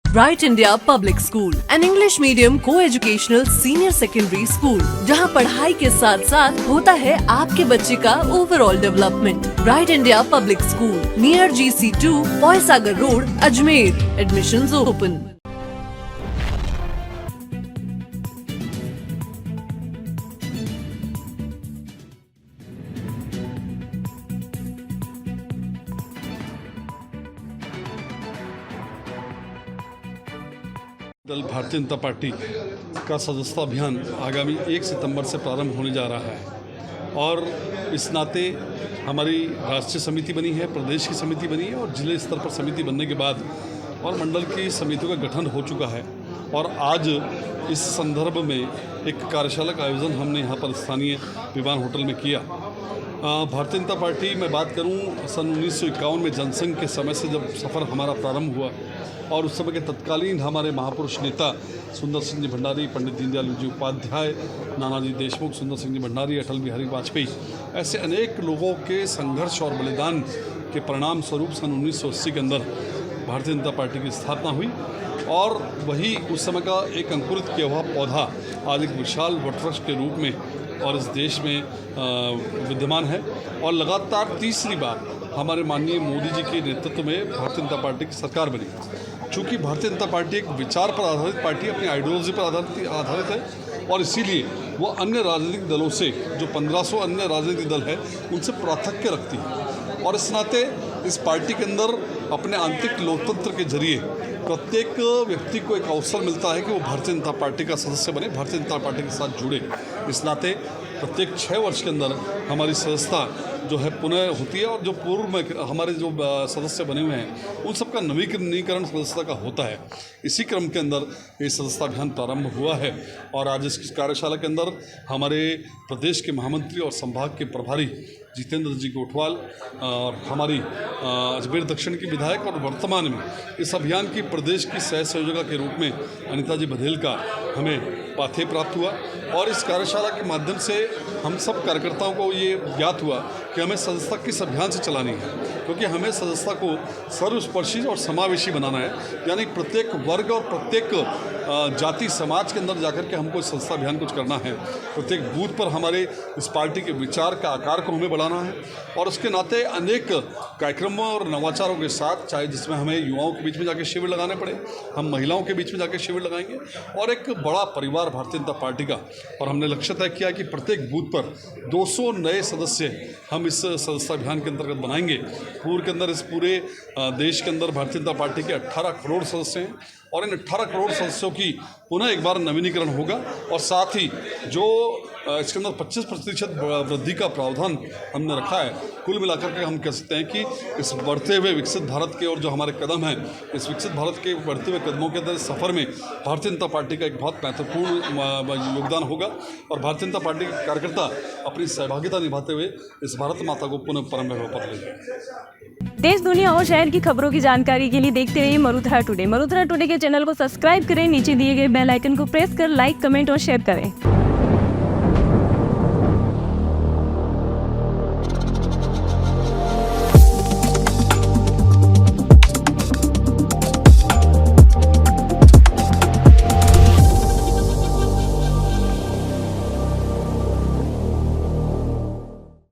Bright India Public school, an English medium को educational senior secondary school, जहां पढ़ाई के साथ साथ होता है आपके बच्चे का overall development. Bright India Public School, near GC2, पॉयसागर road, Ajmer. Admissions open. Dal Bharatiya जनता पार्टी का सदस्यता अभियान आगामी 1 सितंबर से प्रारंभ होने जा रहा है और इस नाते हमारी राष्ट्रीय समिति बनी है, प्रदेश की समिति बनी है और जिले स्तर पर समिति बनने के बाद और मंडल की समितियों का गठन हो चुका है। और आज इस संदर्भ में एक कार्यशाला का आयोजन हमने यहाँ पर स्थानीय विमान होटल में किया। भारतीय जनता पार्टी में बात करूं, सन 1951 में जनसंघ के समय से जब सफ़र हमारा प्रारंभ हुआ और उस समय के तत्कालीन हमारे महापुरुष नेता सुंदर सिंह जी भंडारी, पंडित दीनदयाल जी उपाध्याय, नानाजी देशमुख, सुंदर सिंह जी भंडारी, अटल बिहारी वाजपेयी, ऐसे अनेक लोगों के संघर्ष और बलिदान के परिणाम स्वरूप सन 1980 के अंदर भारतीय जनता पार्टी की स्थापना हुई और वही उस समय का एक अंकुरित किया हुआ पौधा आज एक विशाल वटवृक्ष के रूप में और इस देश में विद्यमान है। और लगातार तीसरी बार हमारे माननीय मोदी जी के नेतृत्व में भारतीय जनता पार्टी की सरकार बनी। चूँकि भारतीय जनता पार्टी एक विचार पर आधारित पार्टी, अपनी आइडियोलॉजी पर आधारित है और इसीलिए वो अन्य राजनीतिक दलों से, जो 1500 अन्य राजनीतिक दल है, उनसे प्राथमिकता रखती है। और इस नाते इस पार्टी के अंदर अपने आंतरिक लोकतंत्र के जरिए प्रत्येक व्यक्ति को एक अवसर मिलता है कि वो भारतीय जनता पार्टी का सदस्य बने, भारतीय जनता पार्टी के साथ जुड़े। इस नाते प्रत्येक 6 वर्ष के अंदर हमारी सदस्यता जो है पुनः होती है और जो पूर्व में हमारे जो सदस्य बने हुए हैं उन सबका नवीकरण सदस्यता का होता है। इसी क्रम के अंदर ये सदस्यता अभियान प्रारंभ हुआ है और आज इस कार्यशाला के अंदर हमारे प्रदेश के महामंत्री और संभाग के प्रभारी जितेंद्र जी गोठवाल और हमारी अजमेर दक्षिण की विधायक और वर्तमान में इस अभियान की प्रदेश की सह संयोजका के रूप में अनिता जी बघेल का हमें पाथेय प्राप्त हुआ। और इस कार्यशाला के माध्यम से हम सब कार्यकर्ताओं को ये ज्ञात हुआ कि हमें सदस्यता किस अभियान से चलानी है, क्योंकि हमें सदस्यता को सर्वस्पर्शी और समावेशी बनाना है। यानी प्रत्येक वर्ग और प्रत्येक जाति समाज के अंदर जाकर के हमको सदस्यता अभियान कुछ करना है। प्रत्येक बूथ पर हमारे इस पार्टी के विचार का आकार को हमें बढ़ाना है और उसके नाते अनेक कार्यक्रमों और नवाचारों के साथ, चाहे जिसमें हमें युवाओं के बीच में जाके शिविर लगाने पड़े, हम महिलाओं के बीच में जाके शिविर लगाएंगे और एक बड़ा परिवार भारतीय जनता पार्टी का। और हमने लक्ष्य तय किया कि प्रत्येक बूथ पर 200 नए सदस्य हम इस सदस्यता अभियान के अंतर्गत बनाएंगे। पूर्व के अंदर इस पूरे देश के अंदर भारतीय जनता पार्टी के 18 करोड़ सदस्य हैं और इन 18 करोड़ सदस्यों की पुनः एक बार नवीनीकरण होगा और साथ ही जो इसके अंदर 25% वृद्धि का प्रावधान हमने रखा है। कुल मिलाकर के हम कह सकते हैं कि इस बढ़ते हुए विकसित भारत के और जो हमारे कदम हैं, इस विकसित भारत के बढ़ते हुए कदमों के अंदर सफ़र में भारतीय जनता पार्टी का एक बहुत महत्वपूर्ण योगदान होगा और भारतीय जनता पार्टी के कार्यकर्ता अपनी सहभागिता निभाते हुए इस भारत माता को पुनः परम वैभव पर लेंगे। देश, दुनिया और शहर की खबरों की जानकारी के लिए देखते रहिए मरुधरा टुडे। मरुधरा टुडे के चैनल को सब्सक्राइब करें, नीचे दिए गए बेल आइकन को प्रेस कर लाइक, कमेंट और शेयर करें।